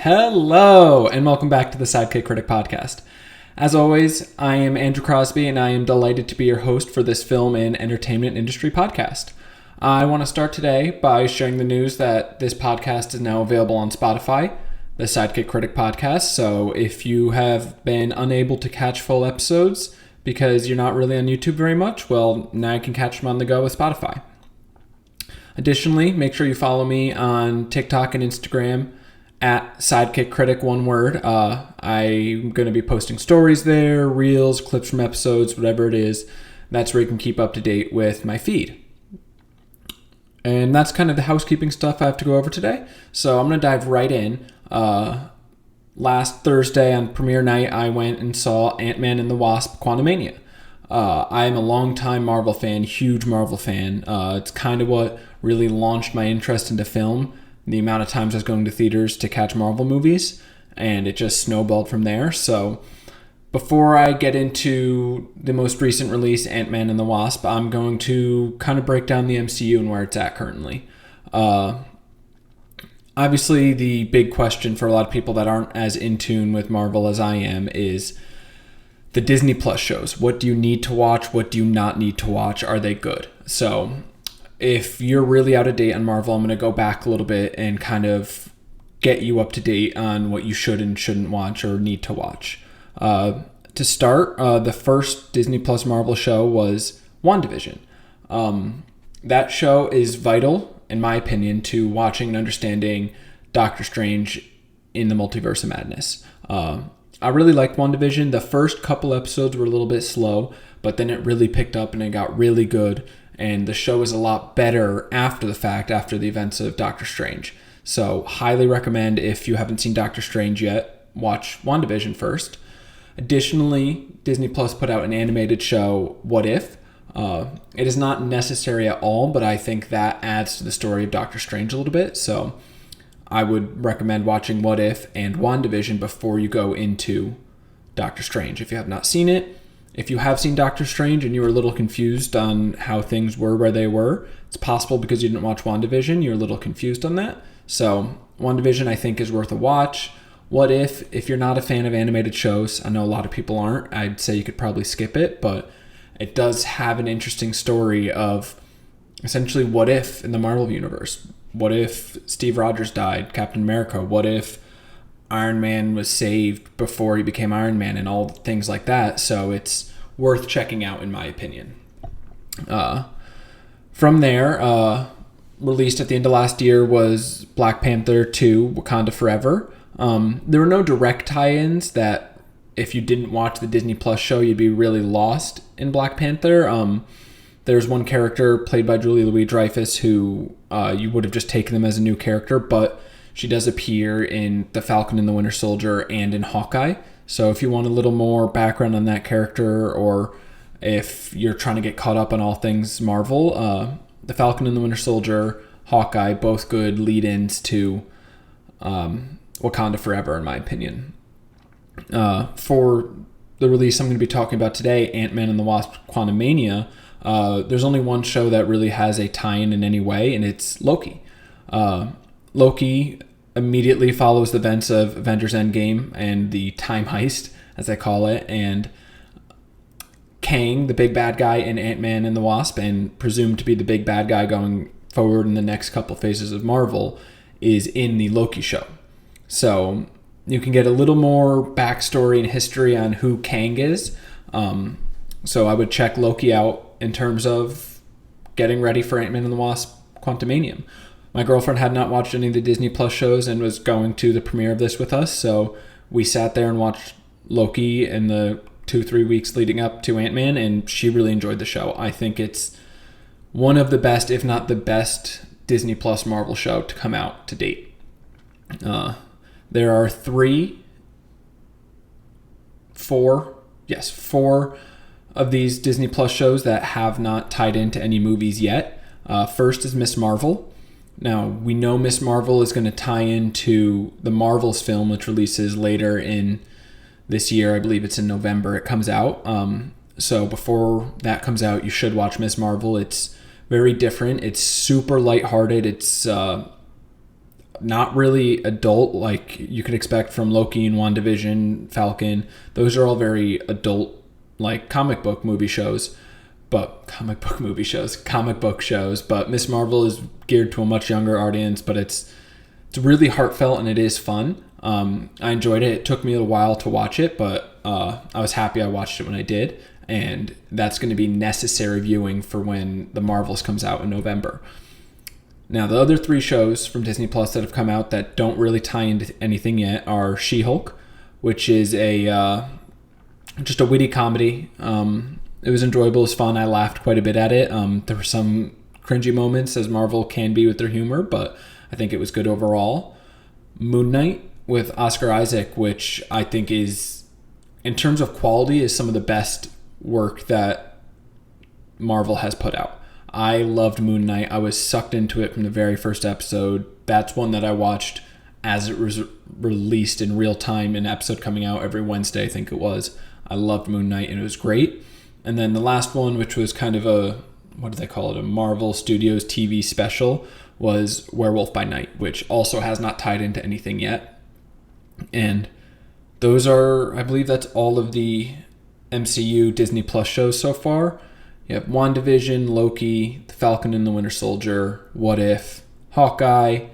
Hello, and welcome back to the Sidekick Critic Podcast. As always, I am Andrew Crosby, and I am delighted to be your host for this film and entertainment industry podcast. I want to start today by sharing the news that this podcast is now available on Spotify, the Sidekick Critic Podcast. So if you have been unable to catch full episodes because you're not really on YouTube very much, well, now you can catch them on the go with Spotify. Additionally, make sure you follow me on TikTok and Instagram at Sidekick Critic, one word. I'm going to be posting stories there, reels, clips from episodes, whatever it is. That's where you can keep up to date with my feed. And that's kind of the housekeeping stuff I have to go over today. So I'm going to dive right in. Last Thursday on premiere night, I went and saw Ant-Man and the Wasp: Quantumania. I am a longtime Marvel fan, huge Marvel fan. It's kind of what really launched my interest into film. The amount of times I was going to theaters to catch Marvel movies, and it just snowballed from there. So before I get into the most recent release, Ant-Man and the Wasp, I'm going to kind of break down the MCU and where it's at currently. Obviously, the big question for a lot of people that aren't as in tune with Marvel as I am is the Disney Plus shows. What do you need to watch? What do you not need to watch? Are they good? So if you're really out of date on Marvel, I'm going to go back a little bit and kind of get you up to date on what you should and shouldn't watch or need to watch. To start, the first Disney Plus Marvel show was WandaVision. That show is vital, in my opinion, to watching and understanding Doctor Strange in the Multiverse of Madness. I really liked WandaVision. The first couple episodes were a little bit slow, but then it really picked up and it got really good. And the show is a lot better after the fact, after the events of Doctor Strange. So highly recommend, if you haven't seen Doctor Strange yet, watch WandaVision first. Additionally, Disney Plus put out an animated show, What If? It is not necessary at all, but I think that adds to the story of Doctor Strange a little bit. So I would recommend watching What If and WandaVision before you go into Doctor Strange if you have not seen it. If you have seen Doctor Strange and you were a little confused on how things were where they were, it's possible because you didn't watch WandaVision, you're a little confused on that. So WandaVision, I think, is worth a watch. What if you're not a fan of animated shows, I know a lot of people aren't, I'd say you could probably skip it, but it does have an interesting story of essentially what if in the Marvel Universe. What if Steve Rogers died, Captain America? What if Iron Man was saved before he became Iron Man, and all things like that? So it's worth checking out, in my opinion. From there, released at the end of last year was Black Panther 2, Wakanda Forever. There were no direct tie-ins that if you didn't watch the Disney Plus show, you'd be really lost in Black Panther. There's one character played by Julia Louis-Dreyfus who you would have just taken them as a new character, but she does appear in The Falcon and the Winter Soldier and in Hawkeye. So if you want a little more background on that character, or if you're trying to get caught up on all things Marvel, The Falcon and the Winter Soldier, Hawkeye, both good lead-ins to Wakanda Forever, in my opinion. For the release I'm going to be talking about today, Ant-Man and the Wasp: Quantumania, there's only one show that really has a tie-in in any way, and it's Loki. Loki immediately follows the events of Avengers Endgame and the time heist, as they call it, and Kang, the big bad guy in Ant-Man and the Wasp, and presumed to be the big bad guy going forward in the next couple phases of Marvel, is in the Loki show. So you can get a little more backstory and history on who Kang is. So I would check Loki out in terms of getting ready for Ant-Man and the Wasp: Quantumania. My girlfriend had not watched any of the Disney Plus shows and was going to the premiere of this with us, so we sat there and watched Loki in the 2-3 weeks leading up to Ant-Man, and she really enjoyed the show. I think it's one of the best, if not the best, Disney Plus Marvel show to come out to date. There are four of these Disney Plus shows that have not tied into any movies yet. First is Miss Marvel. Now, we know Miss Marvel is going to tie into the Marvels film, which releases later in this year. I believe it's in November it comes out. So before that comes out, you should watch Miss Marvel. It's very different. It's super lighthearted. It's not really adult like you could expect from Loki and WandaVision, Falcon. Those are all very adult, like comic book shows. But Miss Marvel is geared to a much younger audience, but it's really heartfelt and it is fun. I enjoyed it. It took me a while to watch it, but I was happy I watched it when I did. And that's going to be necessary viewing for when The Marvels comes out in November. Now, the other 3 shows from Disney Plus that have come out that don't really tie into anything yet are She-Hulk, which is just a witty comedy. It was enjoyable. It was fun. I laughed quite a bit at it. There were some cringy moments, as Marvel can be with their humor, but I think it was good overall. Moon Knight with Oscar Isaac, which I think is, in terms of quality, is some of the best work that Marvel has put out. I loved Moon Knight. I was sucked into it from the very first episode. That's one that I watched as it was released in real time, an episode coming out every Wednesday, I think it was. I loved Moon Knight, and it was great. And then the last one, which was kind of a Marvel Studios TV special, was Werewolf by Night, which also has not tied into anything yet. And those are, I believe that's all of the MCU Disney Plus shows so far. You have WandaVision, Loki, The Falcon and the Winter Soldier, What If, Hawkeye,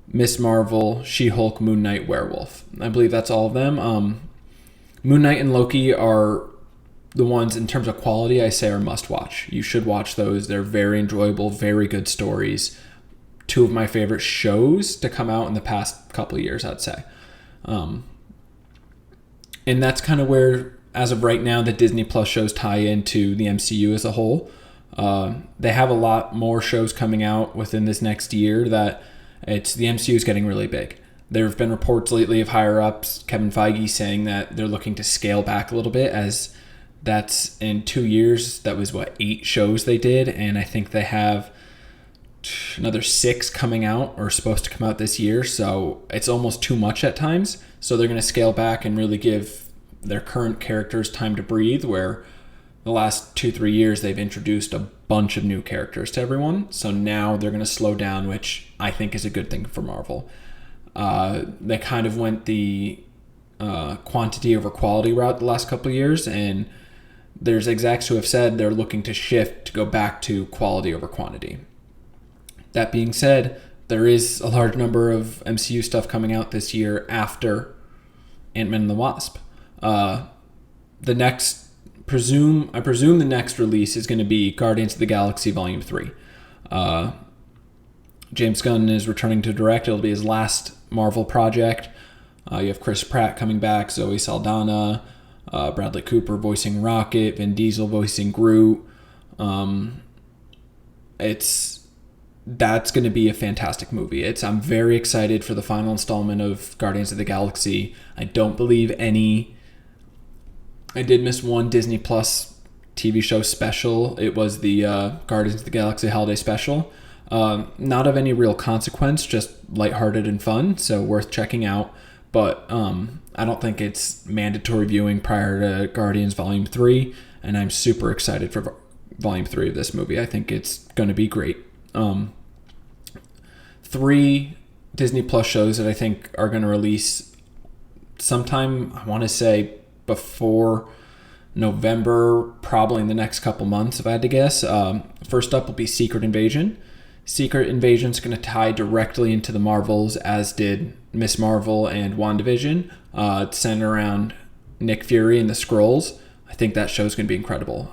Miss Marvel, She-Hulk, Moon Knight, Werewolf. I believe that's all of them. Moon Knight and Loki are the ones, in terms of quality, I say are must watch. You should watch those. They're very enjoyable, very good stories. 2 of my favorite shows to come out in the past couple of years, I'd say. And that's kind of where, as of right now, the Disney Plus shows tie into the MCU as a whole. They have a lot more shows coming out within this next year that the MCU is getting really big. There have been reports lately of higher-ups, Kevin Feige, saying that they're looking to scale back a little bit, as that's in 2 years. That was 8 shows they did, and I think they have another 6 coming out or supposed to come out this year. So it's almost too much at times. So they're going to scale back and really give their current characters time to breathe, where the last 2-3 years they've introduced a bunch of new characters to everyone. So now they're going to slow down, which I think is a good thing for Marvel. They kind of went the quantity over quality route the last couple of years, and there's execs who have said they're looking to shift to go back to quality over quantity. That being said, there is a large number of MCU stuff coming out this year after Ant-Man and the Wasp. I presume the next release is going to be Guardians of the Galaxy Volume 3. James Gunn is returning to direct. It'll be his last Marvel project. You have Chris Pratt coming back, Zoe Saldana, Bradley Cooper voicing Rocket, Vin Diesel voicing Groot. That's going to be a fantastic movie. I'm very excited for the final installment of Guardians of the Galaxy. I did miss one Disney Plus TV show special. It was the Guardians of the Galaxy Holiday Special. Not of any real consequence, just lighthearted and fun, so worth checking out. But I don't think it's mandatory viewing prior to Guardians Volume 3, and I'm super excited for Volume 3 of this movie. I think it's going to be great. 3 Disney Plus shows that I think are going to release sometime, I want to say, before November, probably in the next couple months, if I had to guess. First up will be Secret Invasion. Secret Invasion is going to tie directly into the Marvels, as did Miss Marvel and WandaVision. It's centered around Nick Fury and the Skrulls. I think that show is going to be incredible.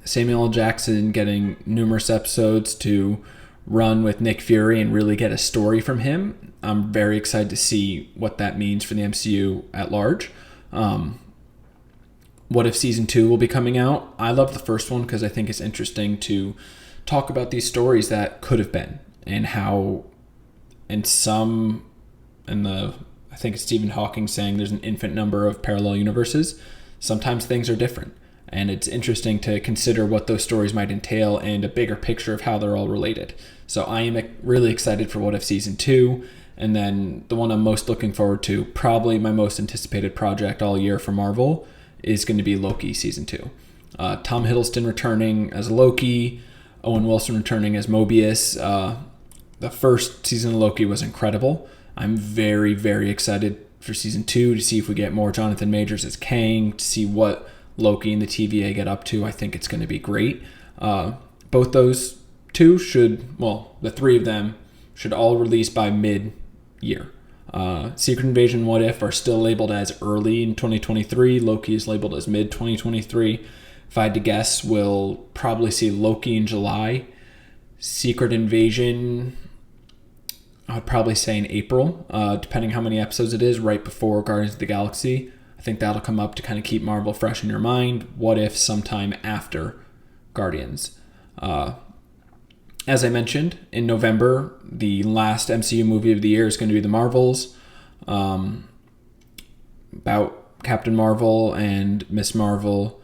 Samuel L. Jackson getting numerous episodes to run with Nick Fury and really get a story from him. I'm very excited to see what that means for the MCU at large. What If Season 2 will be coming out? I love the first one because I think it's interesting to talk about these stories that could have been, and how I think it's Stephen Hawking saying there's an infinite number of parallel universes. Sometimes things are different, and it's interesting to consider what those stories might entail and a bigger picture of how they're all related. So I am really excited for What If Season 2, and then the one I'm most looking forward to, probably my most anticipated project all year for Marvel, is going to be Loki Season 2. Tom Hiddleston returning as Loki, Owen Wilson returning as Mobius. the first season of Loki was incredible. I'm very, very excited for season 2 to see if we get more Jonathan Majors as Kang, to see what Loki and the TVA get up to. I think it's going to be great. Both those two the three of them should all release by mid-year. Secret Invasion What If are still labeled as early in 2023. Loki is labeled as mid-2023. If I had to guess, we'll probably see Loki in July. Secret Invasion, I would probably say in April, depending how many episodes it is, right before Guardians of the Galaxy. I think that'll come up to kind of keep Marvel fresh in your mind. What If sometime after Guardians. As I mentioned, in November, the last MCU movie of the year is going to be The Marvels, about Captain Marvel and Miss Marvel.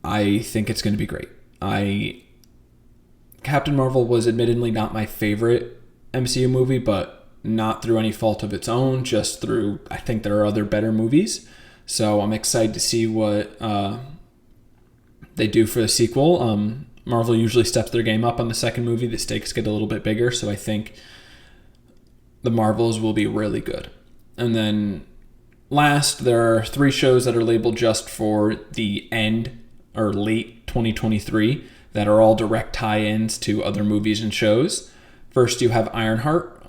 I think it's going to be great. Captain Marvel was admittedly not my favorite MCU movie, but not through any fault of its own, just through, I think there are other better movies. So I'm excited to see what they do for the sequel. Marvel usually steps their game up on the second movie. The stakes get a little bit bigger, so I think The Marvels will be really good. And then last, there are 3 shows that are labeled just for the end or late 2023 that are all direct tie-ins to other movies and shows. First, you have Ironheart,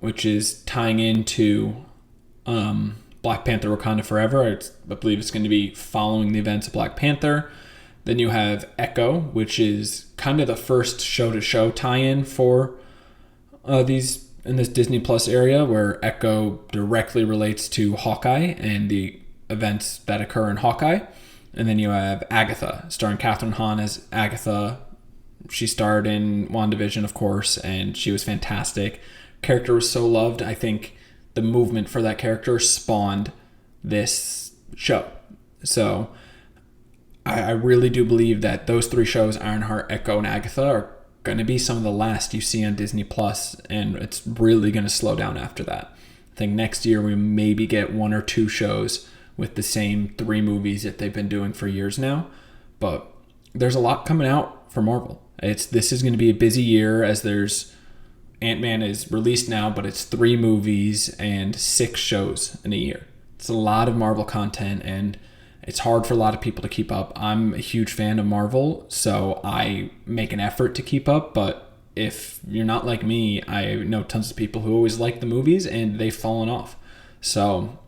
which is tying into Black Panther Wakanda Forever. I believe it's going to be following the events of Black Panther. Then you have Echo, which is kind of the first show-to-show tie-in for these in this Disney Plus area, where Echo directly relates to Hawkeye and the events that occur in Hawkeye. And then you have Agatha, starring Kathryn Hahn as Agatha. She starred in WandaVision, of course, and she was fantastic. Character was so loved. I think the movement for that character spawned this show. So I really do believe that those 3 shows, Ironheart, Echo, and Agatha, are going to be some of the last you see on Disney Plus, and it's really going to slow down after that. I think next year we maybe get 1 or 2 shows with the same 3 movies that they've been doing for years now. But there's a lot coming out for Marvel. This is going to be a busy year, as there's Ant-Man is released now, but it's 3 movies and 6 shows in a year. It's a lot of Marvel content, and it's hard for a lot of people to keep up. I'm a huge fan of Marvel, so I make an effort to keep up, but if you're not like me, I know tons of people who always like the movies and they've fallen off. So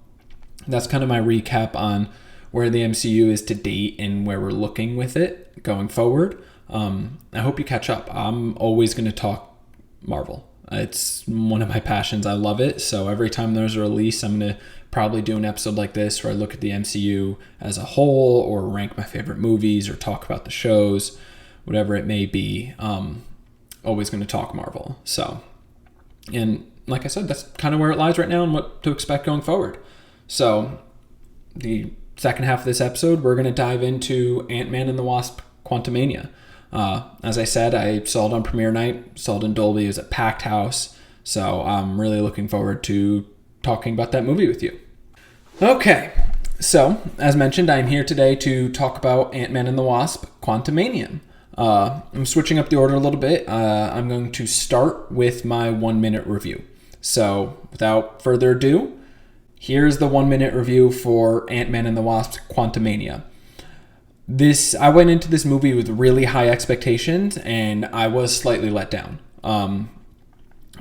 that's kind of my recap on where the MCU is to date and where we're looking with it going forward. I hope you catch up. I'm always going to talk Marvel. It's one of my passions. I love it. So every time there's a release, I'm going to probably do an episode like this where I look at the MCU as a whole, or rank my favorite movies, or talk about the shows, whatever it may be. Always going to talk Marvel. So, and like I said, that's kind of where it lies right now and what to expect going forward. So the second half of this episode, we're going to dive into Ant-Man and the Wasp: Quantumania. As I said, I saw it on premiere night, saw it in Dolby. It was a packed house. So I'm really looking forward to talking about that movie with you. Okay, so as mentioned, I'm here today to talk about Ant-Man and the Wasp: Quantumania. I'm switching up the order a little bit. I'm going to start with my 1-minute review. So without further ado, here's the 1-minute review for Ant-Man and the Wasp: Quantumania. I went into this movie with really high expectations, and I was slightly let down.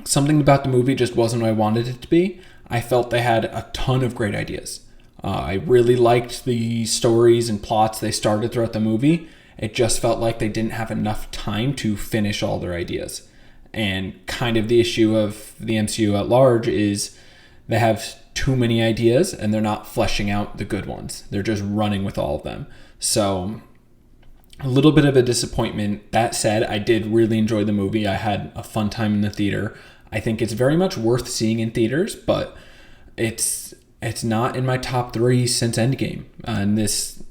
Something about the movie just wasn't what I wanted it to be. I felt they had a ton of great ideas. I really liked the stories and plots they started throughout the movie. It just felt like they didn't have enough time to finish all their ideas. And kind of the issue of the MCU at large is they have too many ideas and they're not fleshing out the good ones. They're just running with all of them. So a little bit of a disappointment. That said, I did really enjoy the movie. I had a fun time in the theater. I think it's very much worth seeing in theaters, but it's not in my top 3 since Endgame. In this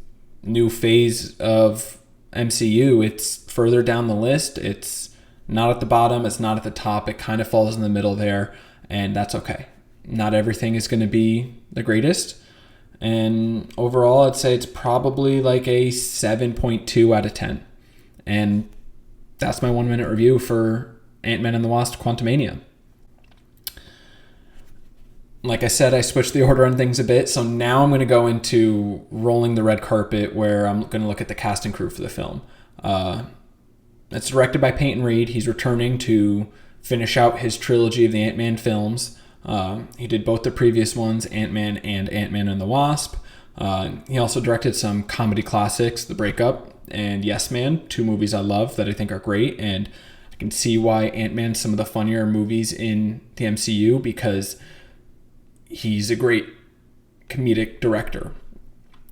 new phase of MCU, it's further down the list. It's not at the bottom. It's not at the top. It kind of falls in the middle there, and that's okay. Not everything is going to be the greatest. And overall, I'd say it's probably like a 7.2 out of 10. And that's my 1-minute review for Ant-Man and the Wasp: Quantumania. Like I said, I switched the order on things a bit, so now I'm going to go into rolling the red carpet, where I'm going to look at the cast and crew for the film. It's directed by Peyton Reed. He's returning to finish out his trilogy of the Ant-Man films. He did both the previous ones, Ant-Man and Ant-Man and the Wasp. He also directed some comedy classics, The Breakup and Yes Man, 2 movies I love that I think are great, and I can see why Ant-Man's some of the funnier movies in the MCU, because he's a great comedic director.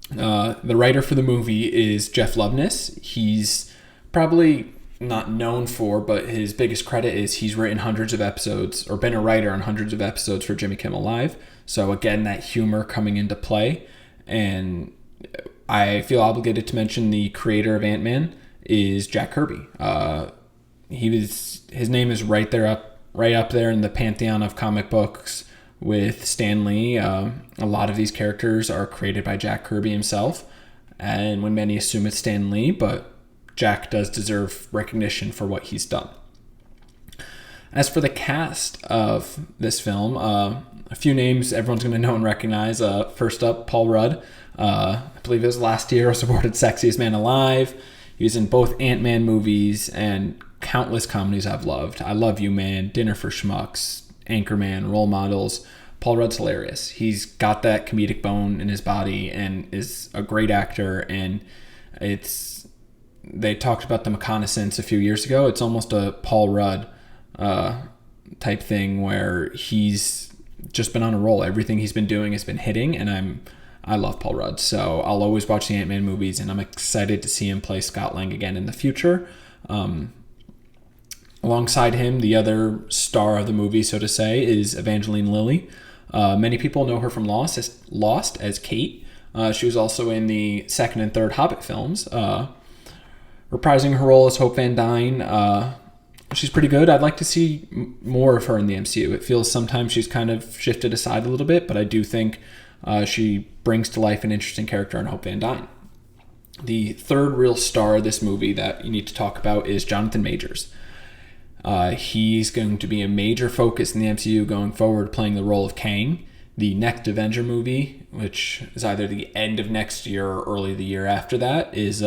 The writer for the movie is Jeff Loveness. He's probably not known for, but his biggest credit is he's written hundreds of episodes, or been a writer on hundreds of episodes for Jimmy Kimmel Live. So again, that humor coming into play. And I feel obligated to mention the creator of Ant-Man is Jack Kirby. His name is right up there in the pantheon of comic books with Stan Lee. A lot of these characters are created by Jack Kirby himself, and when many assume it's Stan Lee, but Jack does deserve recognition for what he's done. As for the cast of this film, a few names everyone's going to know and recognize. First up, Paul Rudd. I believe it was last year, was awarded Sexiest Man Alive. He was in both Ant-Man movies and countless comedies I've loved. I Love You Man, Dinner for Schmucks, Anchorman, Role Models. Paul Rudd's hilarious. He's got that comedic bone in his body and is a great actor. And they talked about The Reconnaissance a few years ago. It's almost a Paul Rudd type thing, where he's just been on a roll. Everything he's been doing has been hitting, and I love Paul Rudd. So I'll always watch the Ant-Man movies, and I'm excited to see him play Scott Lang again in the future. Alongside him, the other star of the movie, so to say, is Evangeline Lilly. Many people know her from Lost as Kate. She was also in the second and third Hobbit films, reprising her role as Hope Van Dyne. She's pretty good. I'd like to see more of her in the MCU. It feels sometimes she's kind of shifted aside a little bit, but I do think she brings to life an interesting character in Hope Van Dyne. The third real star of this movie that you need to talk about is Jonathan Majors. He's going to be a major focus in the MCU going forward, playing the role of Kang. The next Avenger movie, which is either the end of next year or early the year after that, is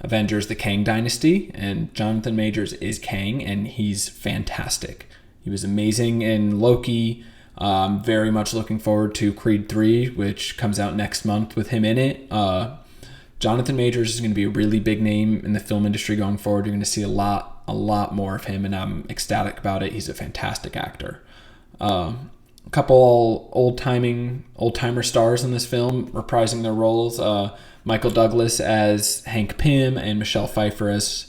Avengers: The Kang Dynasty, and Jonathan Majors is Kang, and he's fantastic. He was amazing in Loki. Very much looking forward to Creed 3, which comes out next month with him in it. Jonathan Majors is going to be a really big name in the film industry going forward. You're going to see a lot more of him, and I'm ecstatic about it. He's a fantastic actor. A couple old-timer stars in this film reprising their roles. Michael Douglas as Hank Pym and Michelle Pfeiffer as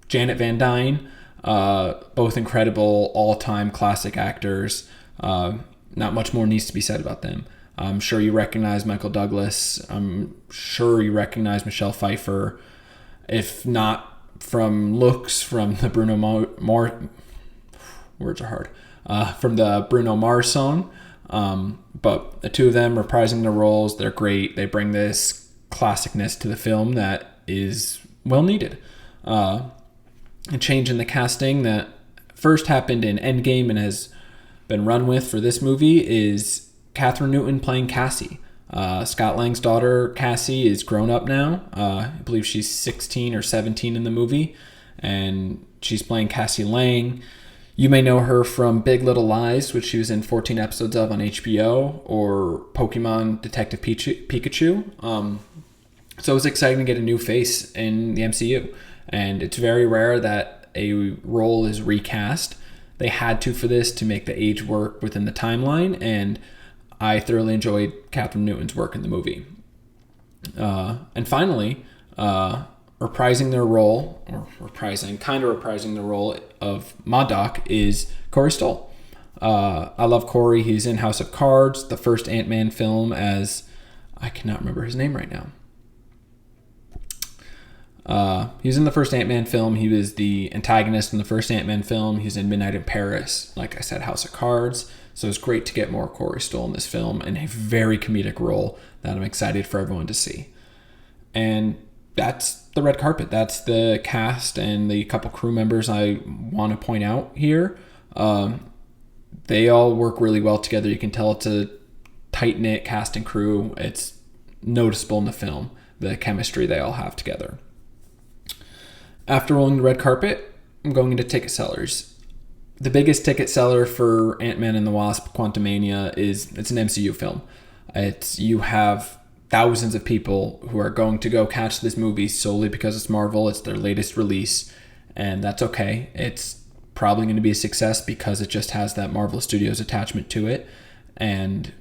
Janet Van Dyne. Both incredible all-time classic actors. Not much more needs to be said about them. I'm sure you recognize Michael Douglas. I'm sure you recognize Michelle Pfeiffer. If not from looks, from the Bruno Mars... Words are hard. From the Bruno Mars song. But the two of them reprising their roles, they're great. They bring this classicness to the film that is well needed. A change in the casting that first happened in Endgame and has been run with for this movie is Kathryn Newton playing Cassie. Scott Lang's daughter, Cassie, is grown up now. I believe she's 16 or 17 in the movie, and she's playing Cassie Lang. You may know her from Big Little Lies, which she was in 14 episodes of on HBO, or Pokemon Detective Pikachu. So it was exciting to get a new face in the MCU. And it's very rare that a role is recast. They had to for this to make the age work within the timeline, and I thoroughly enjoyed Kathryn Newton's work in the movie. And finally, reprising the role of MODOK is Corey Stoll. I love Corey. He's in House of Cards, the first Ant-Man film, as I cannot remember his name right now. He was in the first Ant-Man film. He was the antagonist in the first Ant-Man film. He's in Midnight in Paris, like I said, House of Cards. So it's great to get more Corey Stoll in this film, and a very comedic role that I'm excited for everyone to see. And that's the red carpet. That's the cast and the couple crew members I want to point out here. They all work really well together. You can tell it's a tight-knit cast and crew. It's noticeable in the film, the chemistry they all have together. After rolling the red carpet, I'm going into ticket sellers. The biggest ticket seller for Ant-Man and the Wasp: Quantumania is it's an MCU film. You have thousands of people who are going to go catch this movie solely because it's Marvel. It's their latest release, and that's okay. It's probably going to be a success because it just has that Marvel Studios attachment to it, and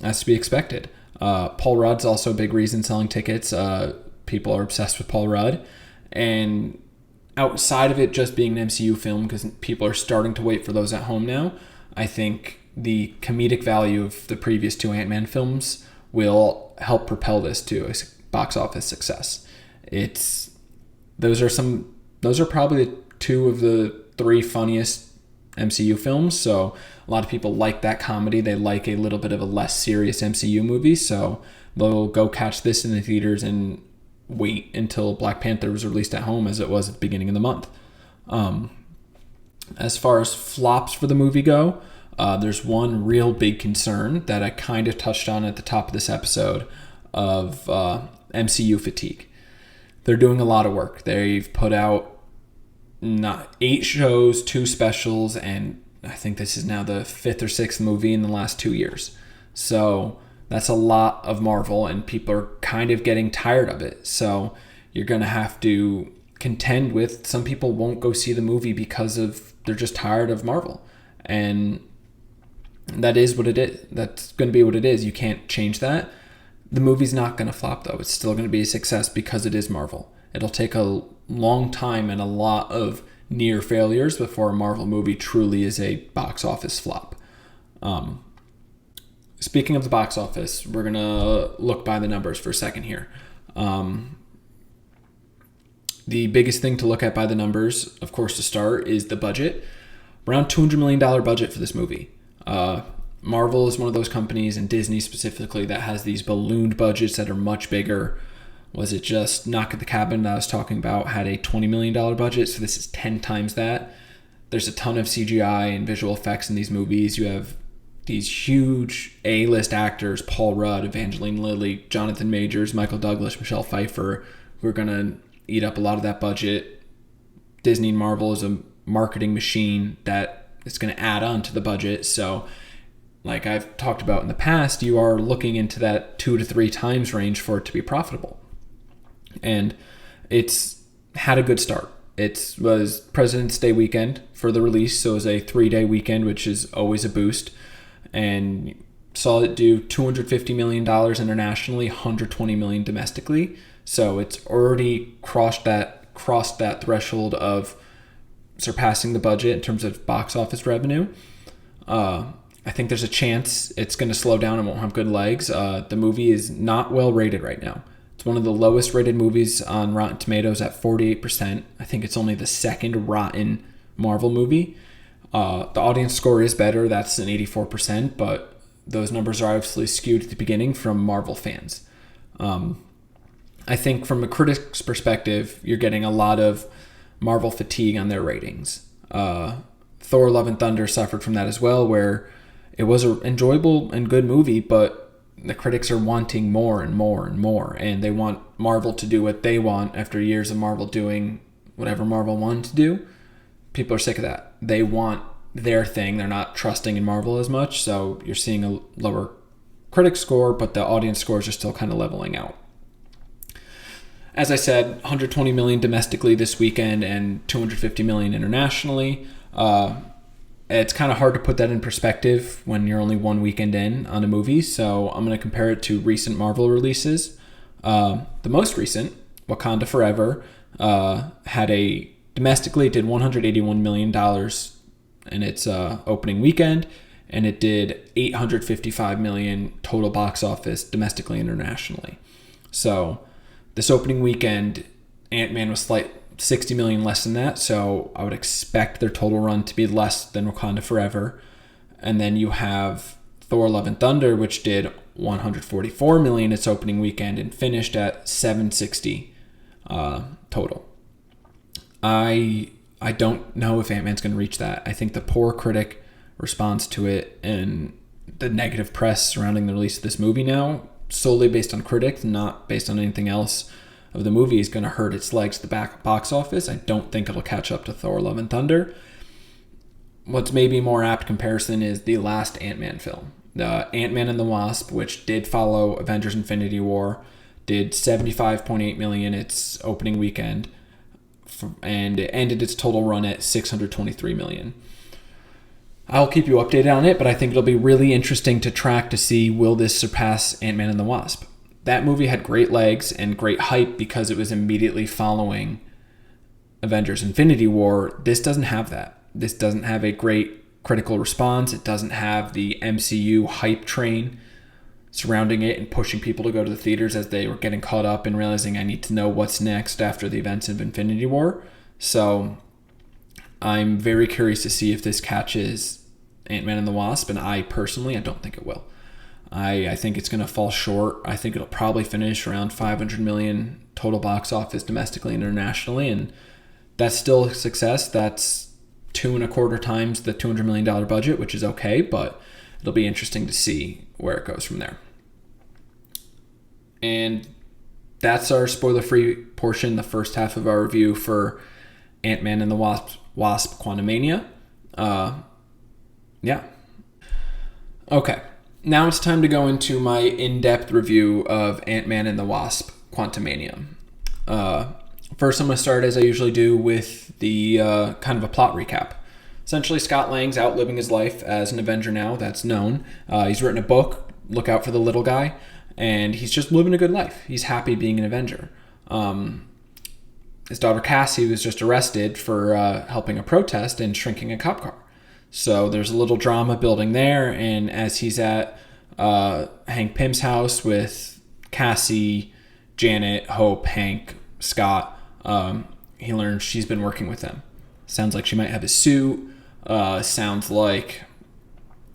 that's to be expected. Paul Rudd's also a big reason selling tickets. People are obsessed with Paul Rudd, and outside of it just being an MCU film, because people are starting to wait for those at home now, I think the comedic value of the previous two Ant-Man films will help propel this to a box office success. Those are probably two of the three funniest MCU films, so a lot of people like that comedy. They like a little bit of a less serious MCU movie, so they'll go catch this in the theaters and wait until Black Panther was released at home, as it was at the beginning of the month. As far as flops for the movie go, there's one real big concern that I kind of touched on at the top of this episode of MCU fatigue. They're doing a lot of work. They've put out 8 shows, 2 specials, and I think this is now the 5th or 6th movie in the last 2 years. So that's a lot of Marvel, and people are kind of getting tired of it. So you're going to have to contend with, some people won't go see the movie because they're just tired of Marvel. And that is what it is. That's going to be what it is. You can't change that. The movie's not going to flop, though. It's still going to be a success because it is Marvel. It'll take a long time and a lot of near failures before a Marvel movie truly is a box office flop. Speaking of the box office, we're going to look by the numbers for a second here. The biggest thing to look at by the numbers, of course, to start, is the budget. Around $200 million budget for this movie. Marvel is one of those companies, and Disney specifically, that has these ballooned budgets that are much bigger. Was it just Knock at the Cabin that I was talking about had a $20 million budget, so this is 10 times that. There's a ton of CGI and visual effects in these movies. You have these huge A-list actors, Paul Rudd, Evangeline Lilly, Jonathan Majors, Michael Douglas, Michelle Pfeiffer, who are going to eat up a lot of that budget. Disney and Marvel is a marketing machine that is going to add on to the budget. So, like I've talked about in the past, you are looking into that 2 to 3 times range for it to be profitable. And it's had a good start. It was President's Day weekend for the release, so it was a 3-day weekend, which is always a boost. And saw it do $250 million internationally, $120 million domestically. So it's already crossed that threshold of surpassing the budget in terms of box office revenue. I think there's a chance it's going to slow down and won't have good legs. The movie is not well rated right now. It's one of the lowest rated movies on Rotten Tomatoes at 48%. I think it's only the second rotten Marvel movie. The audience score is better. That's an 84%, but those numbers are obviously skewed at the beginning from Marvel fans. I think from a critic's perspective, you're getting a lot of Marvel fatigue on their ratings. Thor: Love and Thunder suffered from that as well, where it was an enjoyable and good movie, but the critics are wanting more and more and more, and they want Marvel to do what they want after years of Marvel doing whatever Marvel wanted to do. People are sick of that. They want their thing. They're not trusting in Marvel as much, so you're seeing a lower critic score, but the audience scores are still kind of leveling out. As I said, $120 million domestically this weekend and $250 million internationally. It's kind of hard to put that in perspective when you're only one weekend in on a movie, so I'm going to compare it to recent Marvel releases. The most recent, Wakanda Forever, domestically did $181 million in its opening weekend, and it did $855 million total box office domestically and internationally. So this opening weekend, Ant-Man was $60 million less than that, so I would expect their total run to be less than Wakanda Forever. And then you have Thor: Love and Thunder, which did $144 million its opening weekend and finished at $760 total. I don't know if Ant-Man's going to reach that. I think the poor critic response to it and the negative press surrounding the release of this movie now, solely based on critics, not based on anything else of the movie, is going to hurt its legs to the box office. I don't think it'll catch up to Thor: Love and Thunder. What's maybe more apt comparison is the last Ant-Man film. The Ant-Man and the Wasp, which did follow Avengers Infinity War, did $75.8 million its opening weekend, and it ended its total run at $623 million. I'll keep you updated on it, but I think it'll be really interesting to track to see, will this surpass Ant-Man and the Wasp? That movie had great legs and great hype because it was immediately following Avengers Infinity War. This doesn't have that. This doesn't have a great critical response. It doesn't have the MCU hype train surrounding it and pushing people to go to the theaters as they were getting caught up and realizing I need to know what's next after the events of Infinity War. So I'm very curious to see if this catches Ant-Man and the Wasp, and I don't think it will. I think it's going to fall short. I think it'll probably finish around $500 million total box office domestically and internationally, and that's still a success. That's 2.25 times the $200 million budget, which is okay, but it'll be interesting to see where it goes from there. And that's our spoiler-free portion, the first half of our review for Ant-Man and the Wasp Quantumania. Yeah. Okay. Now it's time to go into my in-depth review of Ant-Man and the Wasp Quantumania. First, I'm going to start, as I usually do, with the kind of a plot recap. Essentially, Scott Lang's out living his life as an Avenger now. That's known. He's written a book, Look Out for the Little Guy, and he's just living a good life. He's happy being an Avenger. His daughter Cassie was just arrested for helping a protest and shrinking a cop car. So there's a little drama building there, and as he's at Hank Pym's house with Cassie, Janet, Hope, Hank, Scott, he learns she's been working with them. Sounds like she might have his suit. Sounds like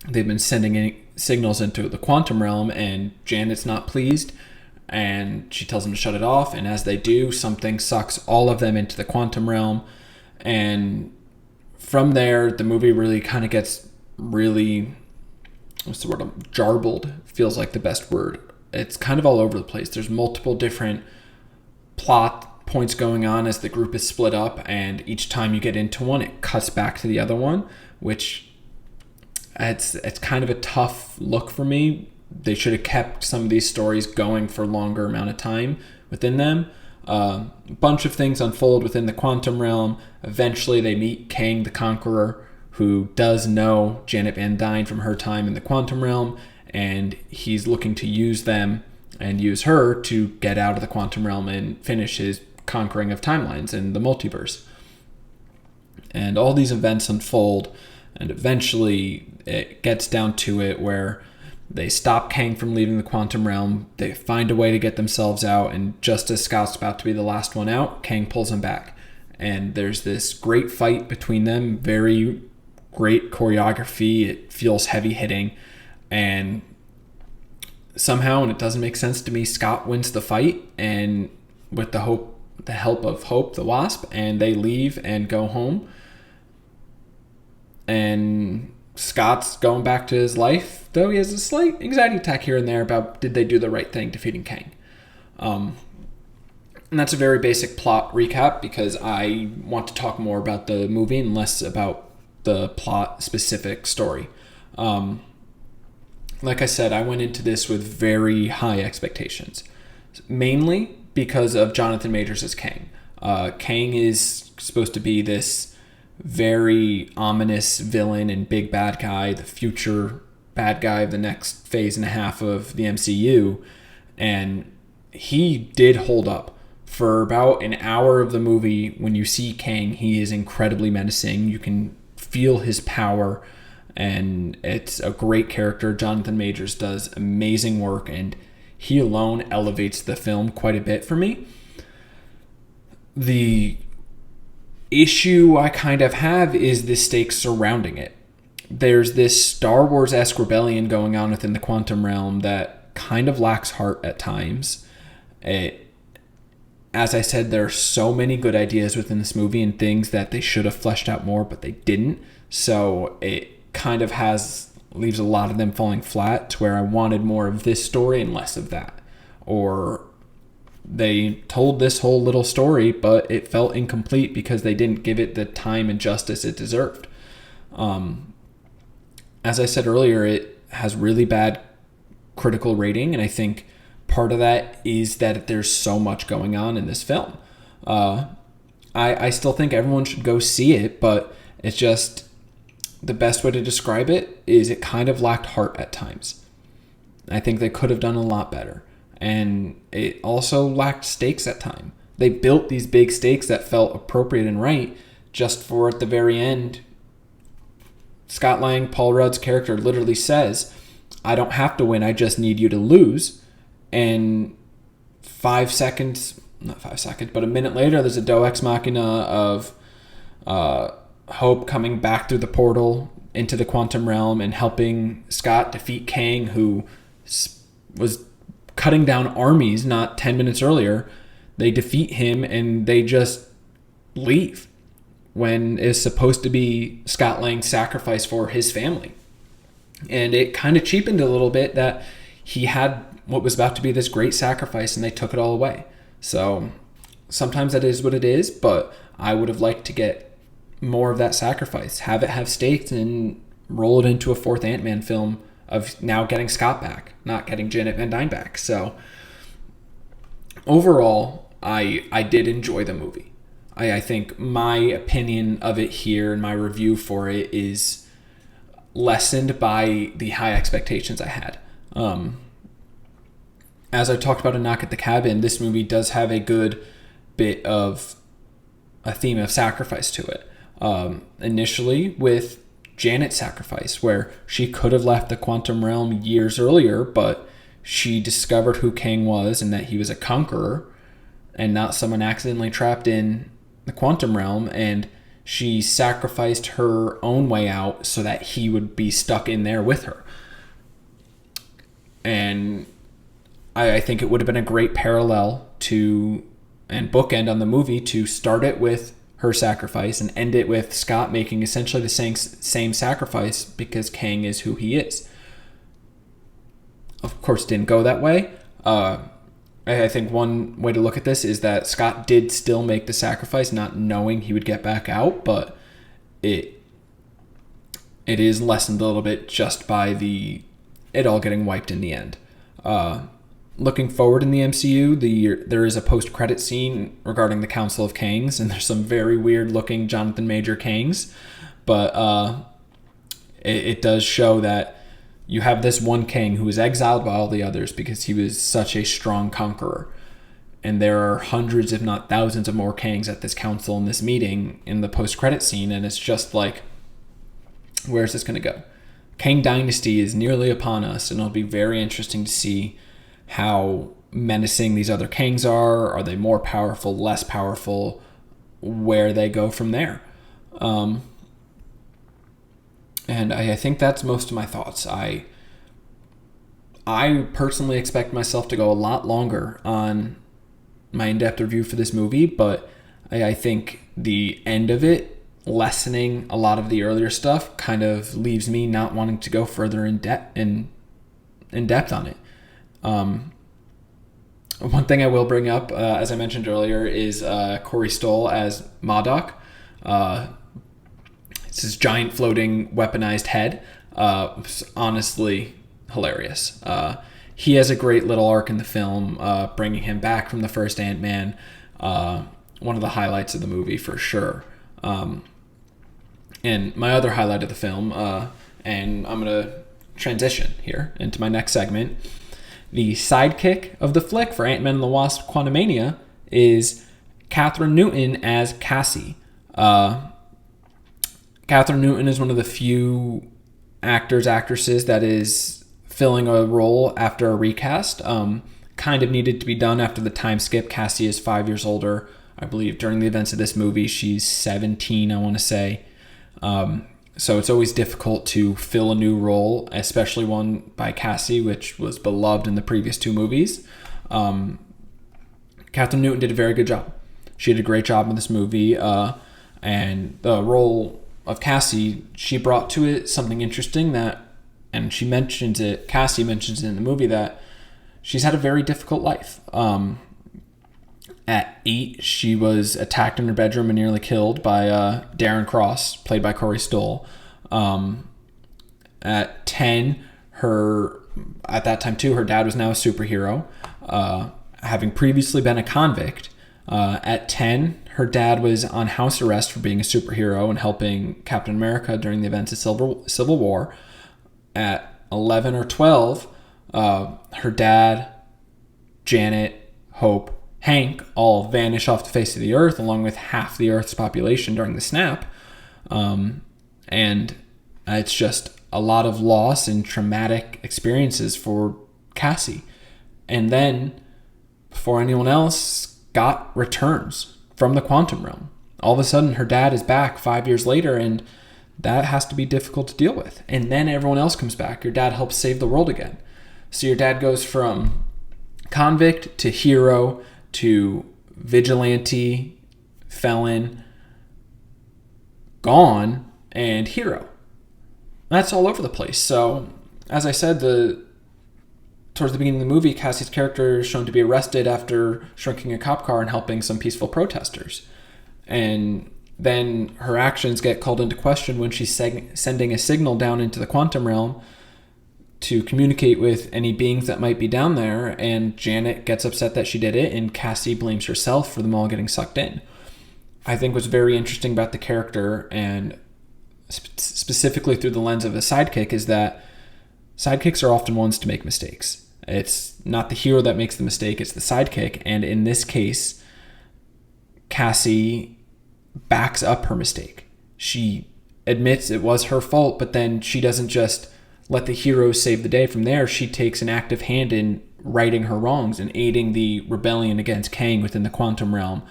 they've been sending signals into the quantum realm, and Janet's not pleased, and she tells them to shut it off, and as they do, something sucks all of them into the quantum realm, and from there, the movie really kind of gets really, jarbled, feels like the best word. It's kind of all over the place. There's multiple different plot points going on as the group is split up, and each time you get into one, it cuts back to the other one, which it's kind of a tough look for me. They should have kept some of these stories going for a longer amount of time within them. A bunch of things unfold within the quantum realm. Eventually they meet Kang the Conqueror, who does know Janet Van Dyne from her time in the quantum realm, and he's looking to use them and use her to get out of the quantum realm and finish his conquering of timelines in the multiverse. And all these events unfold, and eventually it gets down to it where they stop Kang from leaving the quantum realm. They find a way to get themselves out, and just as Scott's about to be the last one out, Kang pulls him back. And there's this great fight between them, very great choreography. It feels heavy-hitting, and somehow, and it doesn't make sense to me, Scott wins the fight, and with the help of Hope, the Wasp, and they leave and go home. And Scott's going back to his life, though he has a slight anxiety attack here and there about did they do the right thing defeating Kang. And that's a very basic plot recap because I want to talk more about the movie and less about the plot specific story. Like I said, I went into this with very high expectations, mainly because of Jonathan Majors as Kang. Kang is supposed to be this very ominous villain and big bad guy, the future bad guy of the next phase and a half of the MCU, and he did hold up. For about an hour of the movie, when you see Kang, he is incredibly menacing. You can feel his power, and it's a great character. Jonathan Majors does amazing work, and he alone elevates the film quite a bit for me. The issue I kind of have is the stakes surrounding it. There's this Star Wars-esque rebellion going on within the quantum realm that kind of lacks heart at times. As I said, there are so many good ideas within this movie and things that they should have fleshed out more, but they didn't. So it kind of leaves a lot of them falling flat, to where I wanted more of this story and less of that. Or they told this whole little story, but it felt incomplete because they didn't give it the time and justice it deserved. As I said earlier, it has really bad critical rating, and I think part of that is that there's so much going on in this film. I still think everyone should go see it, but it's just, the best way to describe it is it kind of lacked heart at times. I think they could have done a lot better. And it also lacked stakes at times. They built these big stakes that felt appropriate and right, just for at the very end, Scott Lang, Paul Rudd's character, literally says, I don't have to win, I just need you to lose. And not 5 seconds, but a minute later, there's a Deus Ex Machina of Hope coming back through the portal into the quantum realm and helping Scott defeat Kang, who was cutting down armies not 10 minutes earlier. They defeat him and they just leave when it's supposed to be Scott Lang's sacrifice for his family. And it kind of cheapened a little bit that he had what was about to be this great sacrifice and they took it all away. So sometimes that is what it is, but I would have liked to get more of that sacrifice, have it have stakes, and roll it into a fourth Ant-Man film of now getting Scott back, not getting Janet Van Dyne back. So overall, I did enjoy the movie. I think my opinion of it here and my review for it is lessened by the high expectations I had. As I talked about in Knock at the Cabin, this movie does have a good bit of a theme of sacrifice to it. Initially with Janet's sacrifice, where she could have left the quantum realm years earlier, but she discovered who Kang was and that he was a conqueror and not someone accidentally trapped in the quantum realm, and she sacrificed her own way out so that he would be stuck in there with her. And I think it would have been a great parallel to, and bookend on the movie, to start it with her sacrifice and end it with Scott making essentially the same sacrifice because Kang is who he is. Of course, didn't go that way. I think one way to look at this is that Scott did still make the sacrifice, not knowing he would get back out, but it is lessened a little bit just by it all getting wiped in the end. Looking forward in the MCU, there is a post-credit scene regarding the Council of Kangs, and there's some very weird-looking Jonathan Major Kangs, but it does show that you have this one Kang who was exiled by all the others because he was such a strong conqueror. And there are hundreds, if not thousands, of more Kangs at this council in this meeting in the post-credit scene, and it's just like, where's this going to go? Kang Dynasty is nearly upon us, and it'll be very interesting to see how menacing these other Kangs are. Are they more powerful, less powerful? Where they go from there? And I think that's most of my thoughts. I personally expect myself to go a lot longer on my in-depth review for this movie, but I think the end of it, lessening a lot of the earlier stuff, kind of leaves me not wanting to go further in depth on it. One thing I will bring up, as I mentioned earlier, is Corey Stoll as MODOK. It's his giant floating weaponized head. It's honestly hilarious. He has a great little arc in the film, bringing him back from the first Ant-Man. One of the highlights of the movie for sure. And my other highlight of the film, and I'm going to transition here into my next segment. The sidekick of the flick for Ant-Man and the Wasp Quantumania is Kathryn Newton as Cassie. Kathryn Newton is one of the few actresses that is filling a role after a recast. Kind of needed to be done after the time skip. Cassie is 5 years older, I believe, during the events of this movie. She's 17, I want to say. So it's always difficult to fill a new role, especially one by Cassie, which was beloved in the previous two movies. Catherine Newton did a very good job. She did a great job in this movie. And the role of Cassie, she brought to it something interesting and she mentions it, Cassie mentions it in the movie, that she's had a very difficult life. At 8, she was attacked in her bedroom and nearly killed by Darren Cross, played by Corey Stoll. At 10, at that time too, her dad was now a superhero, having previously been a convict. At 10, her dad was on house arrest for being a superhero and helping Captain America during the events of Civil War. At 11 or 12, her dad, Janet, Hope, Hank all vanish off the face of the earth, along with half the Earth's population during the snap. And it's just a lot of loss and traumatic experiences for Cassie. And then, before anyone else, Scott returns from the quantum realm. All of a sudden, her dad is back 5 years later, and that has to be difficult to deal with. And then everyone else comes back. Your dad helps save the world again. So your dad goes from convict to hero to vigilante, felon, gone, and hero. That's all over the place. So, as I said, towards the beginning of the movie, Cassie's character is shown to be arrested after shrinking a cop car and helping some peaceful protesters. And then her actions get called into question when she's sending a signal down into the quantum realm to communicate with any beings that might be down there, and Janet gets upset that she did it, and Cassie blames herself for them all getting sucked in. I think what's very interesting about the character, and specifically through the lens of a sidekick, is that sidekicks are often ones to make mistakes. It's not the hero that makes the mistake, it's the sidekick, and in this case, Cassie backs up her mistake. She admits it was her fault, but then she doesn't just let the hero save the day. From there, she takes an active hand in righting her wrongs and aiding the rebellion against Kang within the quantum realm,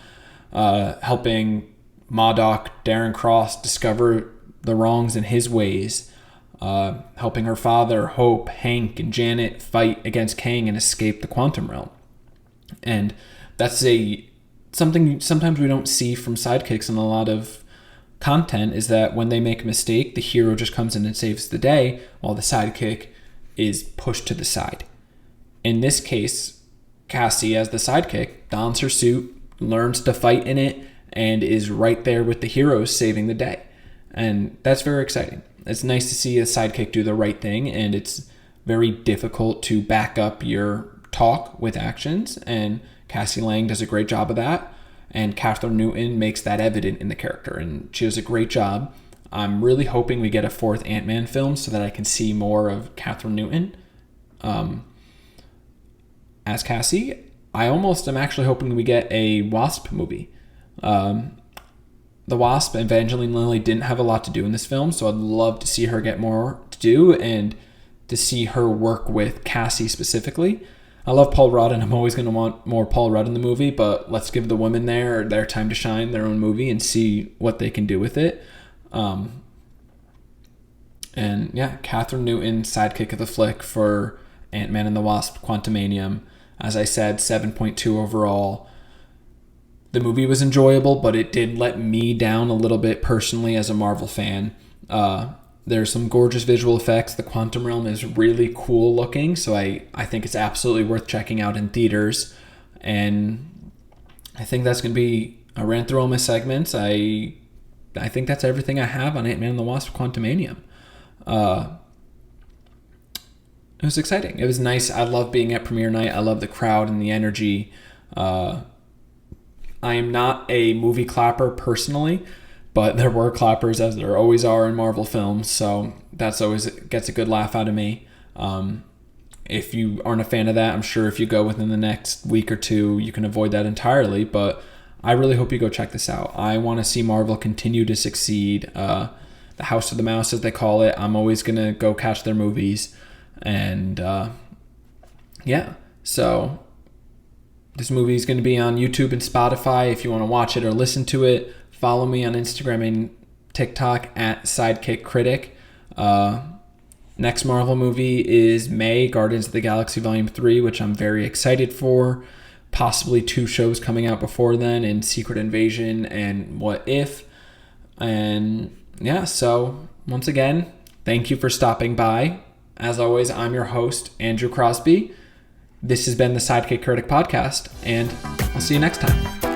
helping MODOK, Darren Cross, discover the wrongs in his ways, helping her father, Hope, Hank, and Janet fight against Kang and escape the quantum realm. And that's something sometimes we don't see from sidekicks in a lot of content, is that when they make a mistake, the hero just comes in and saves the day, while the sidekick is pushed to the side. In this case, Cassie, as the sidekick, dons her suit, learns to fight in it, and is right there with the heroes saving the day. And that's very exciting. It's nice to see a sidekick do the right thing, and it's very difficult to back up your talk with actions, and Cassie Lang does a great job of that. And Catherine Newton makes that evident in the character, and she does a great job. I'm really hoping we get a 4th Ant-Man film so that I can see more of Catherine Newton as Cassie. I almost am actually hoping we get a Wasp movie. The Wasp, Evangeline Lilly, didn't have a lot to do in this film, so I'd love to see her get more to do and to see her work with Cassie specifically. I love Paul Rudd, and I'm always going to want more Paul Rudd in the movie, but let's give the women there their time to shine, their own movie, and see what they can do with it. And yeah, Catherine Newton, sidekick of the flick for Ant-Man and the Wasp, Quantumania. As I said, 7.2 overall. The movie was enjoyable, but it did let me down a little bit personally as a Marvel fan. There's some gorgeous visual effects. The quantum realm is really cool looking, so I think it's absolutely worth checking out in theaters. And I think that's going to be, I ran through all my segments. I think that's everything I have on Ant-Man and the Wasp Quantumania. It was exciting. It was nice. I love being at premiere night. I love the crowd and the energy. I am not a movie clapper personally, but there were clappers, as there always are in Marvel films, so that's always gets a good laugh out of me. If you aren't a fan of that, I'm sure if you go within the next week or two, you can avoid that entirely, but I really hope you go check this out. I want to see Marvel continue to succeed. The House of the Mouse, as they call it, I'm always going to go catch their movies. And yeah, so this movie is going to be on YouTube and Spotify if you want to watch it or listen to it. Follow me on Instagram and TikTok at Sidekick Critic. Next Marvel movie is May, Guardians of the Galaxy Volume 3, which I'm very excited for. possibly 2 shows coming out before then in Secret Invasion and What If. And yeah, so once again, thank you for stopping by. As always, I'm your host, Andrew Crosby. This has been the Sidekick Critic Podcast, and I'll see you next time.